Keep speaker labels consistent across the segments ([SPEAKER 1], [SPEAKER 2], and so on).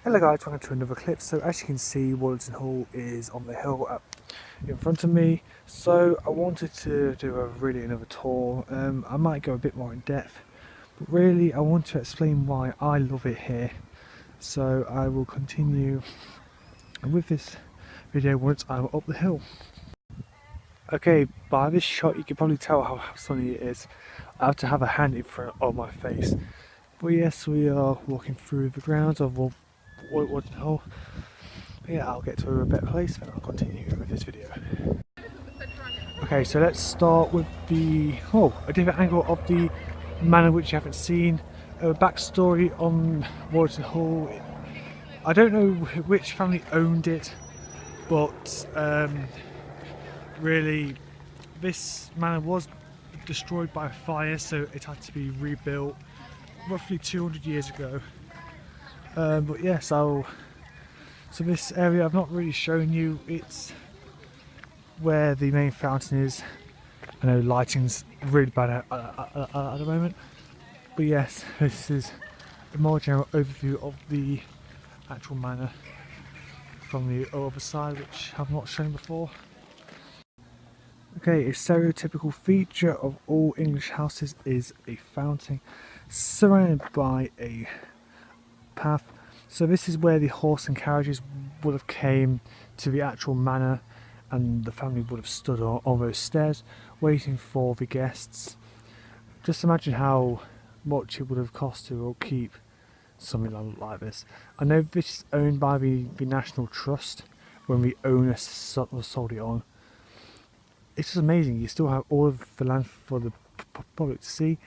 [SPEAKER 1] Hello guys, welcome to another clip. So as you can see, Wollaton Hall is on the hill up in front of me. So I wanted to do another tour. I might go a bit more in depth, but really I want to explain why I love it here. So I will continue with this video once I'm up the hill. Okay, by this shot you can probably tell how sunny it is. I have to have a hand in front of my face. But yes, we are walking through the grounds of Wollaton Hall. Yeah, I'll get to a better place and I'll continue with this video. Okay, so let's start with a different angle of the manor which you haven't seen. A backstory on Wollaton Hall. I don't know which family owned it, but really this manor was destroyed by a fire, so it had to be rebuilt roughly 200 years ago. But yes, so this area I've not really shown you. It's where the main fountain is. I know lighting's really bad at the moment, but yes, this is a more general overview of the actual manor from the other side, which I've not shown before. Okay, a stereotypical feature of all English houses is a fountain surrounded by a path. So this is where the horse and carriages would have came to the actual manor, and the family would have stood on those stairs waiting for the guests. Just imagine how much it would have cost to keep something like this. I know this is owned by the National Trust when the owner sold it on. It's just amazing. You still have all of the land for the public to see,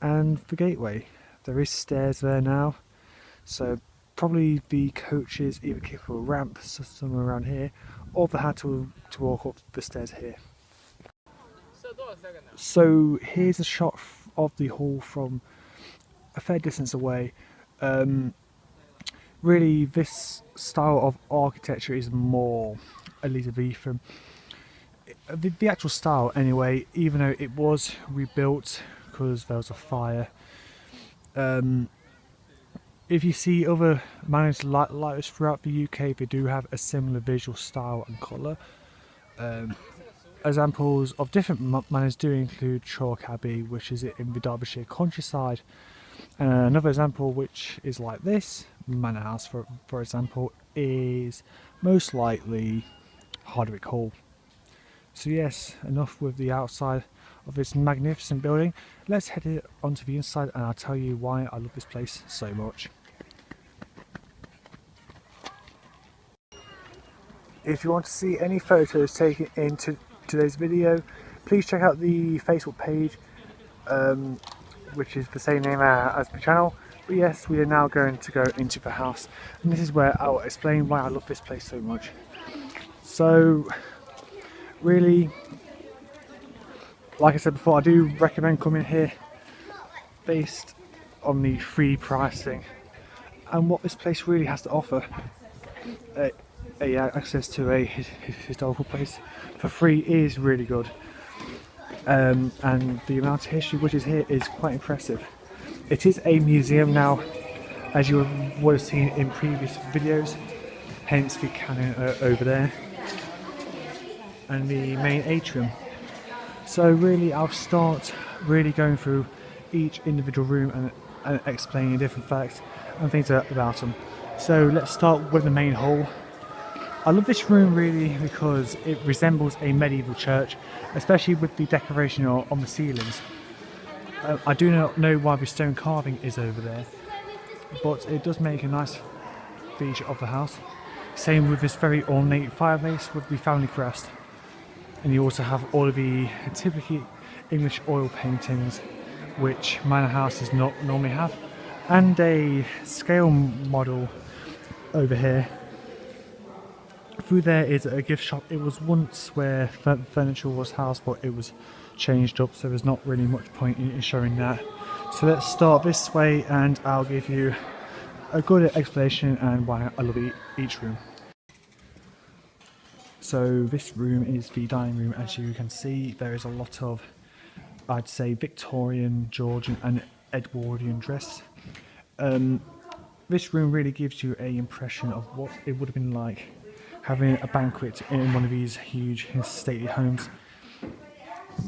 [SPEAKER 1] and the gateway. There is stairs there now, so probably the coaches either came through a ramp somewhere around here, or they had to walk up the stairs here. So here's a shot of the hall from a fair distance away. Really, this style of architecture is more Elizabethan. The actual style, anyway, even though it was rebuilt because there was a fire. If you see other manors like this throughout the UK, they do have a similar visual style and colour. Examples of different manors do include Chalk Abbey, which is in the Derbyshire countryside, and another example which is like this manor house, for example, is most likely Hardwick Hall. So yes, enough with the outside of this magnificent building. Let's head onto the inside and I'll tell you why I love this place so much. If you want to see any photos taken in today's video, please check out the Facebook page, which is the same name as the channel. But yes, we are now going to go into the house, and this is where I'll explain why I love this place so much. So really, like I said before, I do recommend coming here based on the free pricing and what this place really has to offer. Access to a historical place for free is really good, and the amount of history which is here is quite impressive. It is a museum now, as you would have seen in previous videos, hence the cannon over there and the main atrium. So really, I'll start really going through each individual room and explaining different facts and things about them. So let's start with the main hall. I love this room really because it resembles a medieval church, especially with the decoration on the ceilings. I do not know why the stone carving is over there, but it does make a nice feature of the house. Same with this very ornate fireplace with the family crest. And you also have all of the typically English oil paintings, which manor houses not normally have, and a scale model over here. Through there is a gift shop. It was once where furniture was housed, but it was changed up, so there's not really much point in showing that. So let's start this way and I'll give you a good explanation and why I love each room. So this room is the dining room. As you can see, there is a lot of, I'd say, Victorian, Georgian and Edwardian dress. this room really gives you a impression of what it would have been like having a banquet in one of these huge stately homes.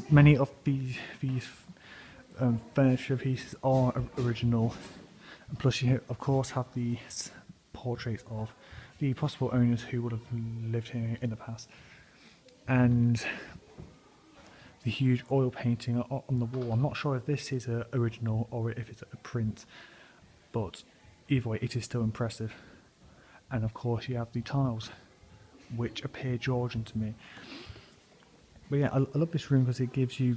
[SPEAKER 1] Many of these furniture pieces are original, and plus you of course have the portraits of the possible owners who would have lived here in the past, and the huge oil painting on the wall. I'm not sure if this is an original or if it's a print, but either way it is still impressive. And of course you have the tiles, which appear Georgian to me. But yeah, I love this room because it gives you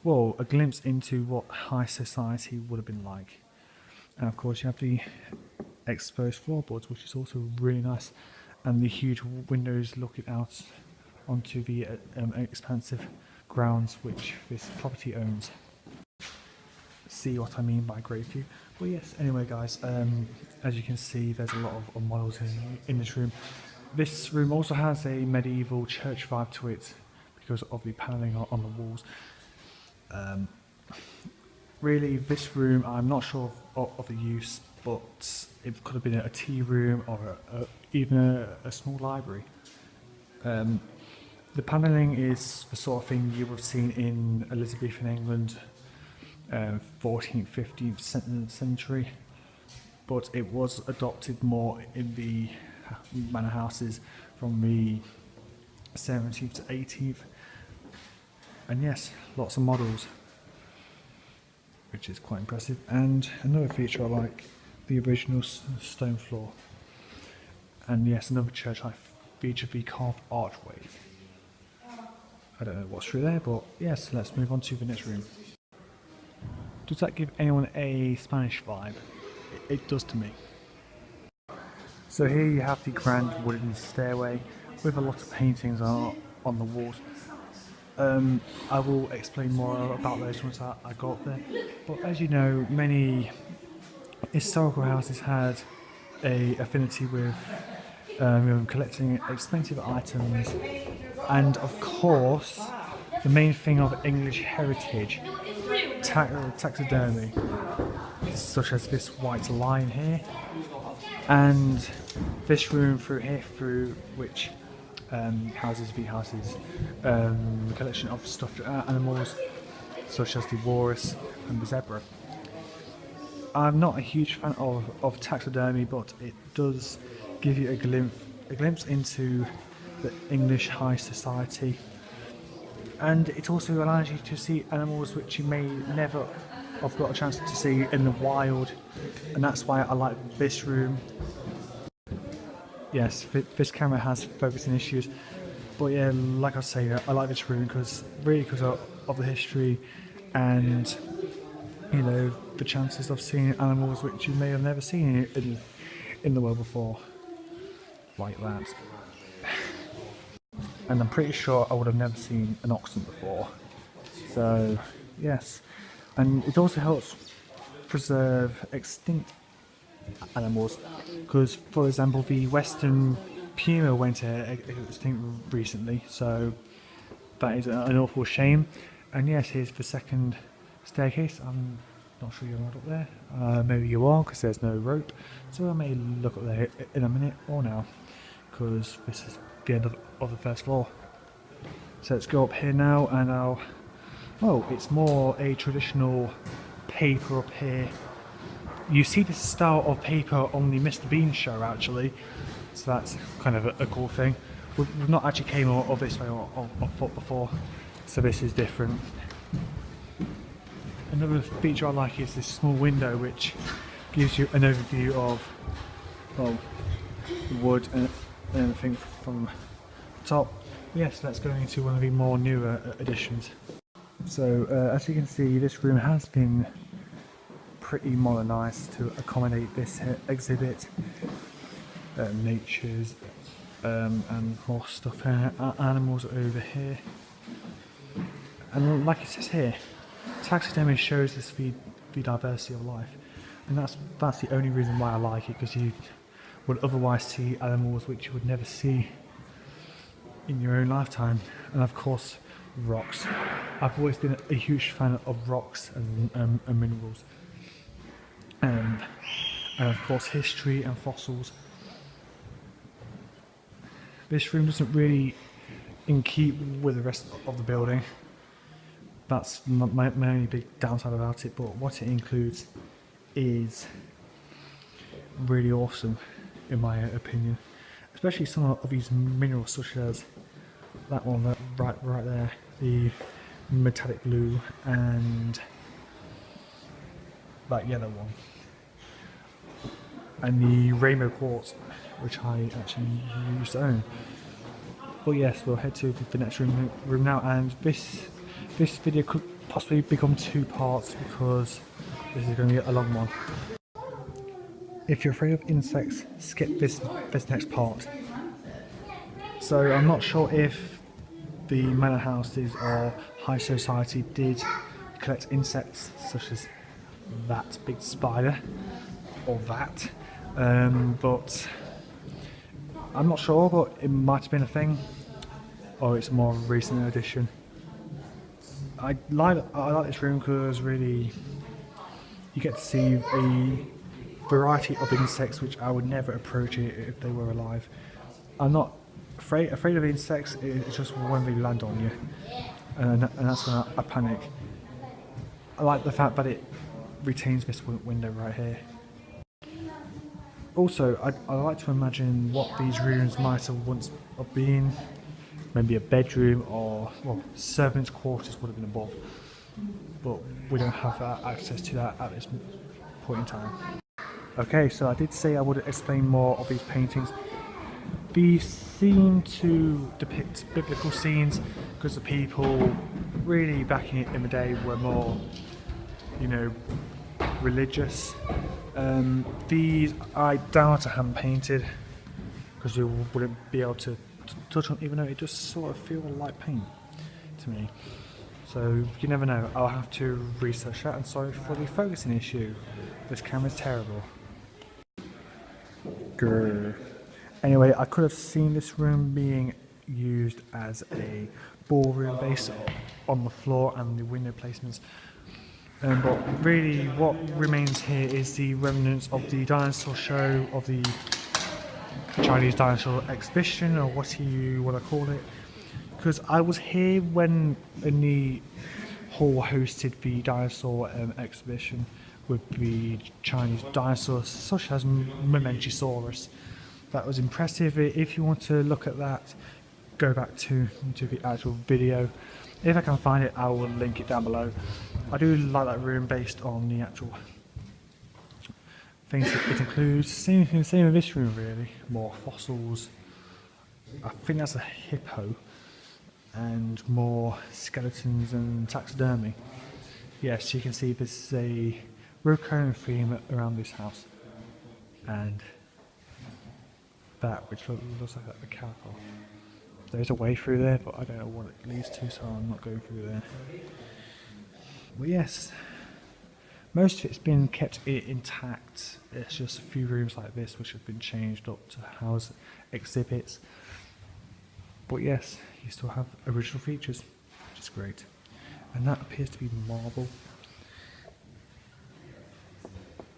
[SPEAKER 1] a glimpse into what high society would have been like. And of course you have the exposed floorboards, which is also really nice, and the huge windows looking out onto the expansive grounds which this property owns. See what I mean by great view? Well, yes, anyway guys, as you can see there's a lot of models in this room. This room also has a medieval church vibe to it because of the panelling on the walls. Really, this room, I'm not sure of the use, but it could have been a tea room or even a small library. The panelling is the sort of thing you would have seen in Elizabethan England, 14th, 15th century, but it was adopted more in the manor houses from the 17th to 18th. And yes, lots of models, which is quite impressive. And another feature I like, the original stone floor. And yes, another church I feature the carved archways. I don't know what's through there, but yes, let's move on to the next room. Does that give anyone a Spanish vibe? It does to me. So here you have the grand wooden stairway with a lot of paintings on the walls. I will explain more about those once I got there. But as you know, many historical houses had a affinity with collecting expensive items, and of course the main thing of English heritage, taxidermy, such as this white lion here, and this room through which houses a collection of stuffed animals such as the walrus and the zebra. I'm not a huge fan of taxidermy, but it does give you a glimpse into the English high society, and it also allows you to see animals which you may never have got a chance to see in the wild, and that's why I like this room. Yes, this camera has focusing issues, but yeah, like I say, I like this room because of the history and the chances of seeing animals which you may have never seen in the world before, like that. And I'm pretty sure I would have never seen an oxen before. So yes, and it also helps preserve extinct animals, because for example the western puma went extinct recently, so that is an awful shame. And yes, here's the second staircase. I'm not sure you're allowed up there, maybe you are because there's no rope, so I may look up there in a minute or now, because this is the end of the first floor. So let's go up here now, and it's more a traditional paper up here. You see this style of paper on the Mr. Bean show actually, so that's kind of a cool thing. We've not actually came of this way on foot before, so this is different. Another feature I like is this small window which gives you an overview of the wood and everything from the top. Yes, let's go into one of the more newer additions. So as you can see, this room has been pretty modernised to accommodate this exhibit. Nature's and more stuff, animals over here. And like it says here, taxidermy shows us the diversity of life, and that's the only reason why I like it, because you would otherwise see animals which you would never see in your own lifetime. And of course rocks. I've always been a huge fan of rocks and minerals, and and of course history and fossils. This room doesn't really in keep with the rest of the building. That's my only big downside about it, but what it includes is really awesome in my opinion, especially some of these minerals such as that one right there, the metallic blue, and that yellow one, and the rainbow quartz, which I actually used to own. But yes, we'll head to the next room now, and this video could possibly become 2 parts because this is going to be a long one. If you're afraid of insects, skip this next part. So I'm not sure if the manor houses or high society did collect insects such as that big spider or that, but I'm not sure, but it might have been a thing, or it's a more recent addition. I like this room because really you get to see a variety of insects which I would never approach it if they were alive. I'm not afraid of insects, it's just when they land on you, and that's when I panic. I like the fact that it retains this window right here. Also, I like to imagine what these rooms might have once been. Maybe a bedroom, or well, servants' quarters would have been above, but we don't have access to that at this point in time. Okay, so I did say I would explain more of these paintings. These seem to depict biblical scenes because the people really back in the day were more, you know, religious. These I doubt are hand painted because you wouldn't be able to touch them, even though it just sort of feels like paint to me. So you never know. I'll have to research that, and sorry for the focusing issue. This camera's terrible. Grr. Anyway, I could have seen this room being used as a ballroom base on the floor and the window placements. But really what remains here is the remnants of the dinosaur show, of the Chinese dinosaur exhibition, or what you want to call it. Because I was here when the hall hosted the dinosaur exhibition with the Chinese dinosaurs such as Mamenchisaurus. That was impressive. If you want to look at that, go back to the actual video. If I can find it, I will link it down below. I do like that room based on the actual things that it includes. Same with this room really. More fossils. I think that's a hippo. And more skeletons and taxidermy. Yes, you can see this is a recurring theme around this house. And that, which looks like a calico. There's a way through there, but I don't know what it leads to, so I'm not going through there. Well, yes, most of it's been kept intact. It's just a few rooms like this which have been changed up to house exhibits. But yes, you still have original features, which is great. And that appears to be marble.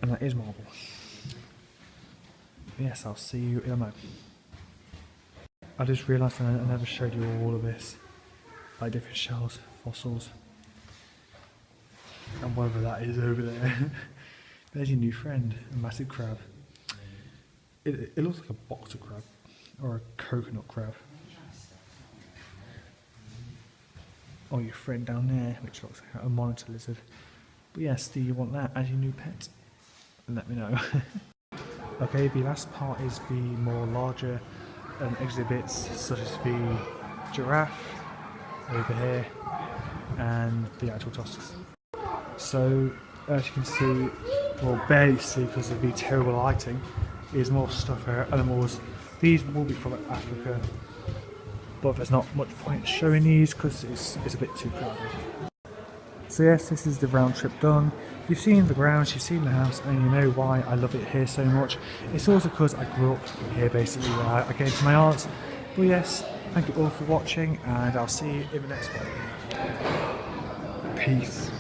[SPEAKER 1] And that is marble. Yes, I'll see you in a moment. I just realised I never showed you all of this, like different shells, fossils, and whatever that is over there. There's your new friend, a massive crab. It looks like a boxer crab, or a coconut crab. Or your friend down there, which looks like a monitor lizard. But yes, do you want that as your new pet? Let me know. Okay, the last part is the more larger exhibits, such as the giraffe over here and the actual tusks. So as you can see, well, barely see because of the terrible lighting, is more stuff for animals. These will be from Africa, but there's not much point showing these because it's a bit too crowded. So yes, this is the round trip done. You've seen the grounds, you've seen the house, and you know why I love it here so much. It's also because I grew up here basically, where I came to my aunt's. But yes, thank you all for watching, and I'll see you in the next one. Peace.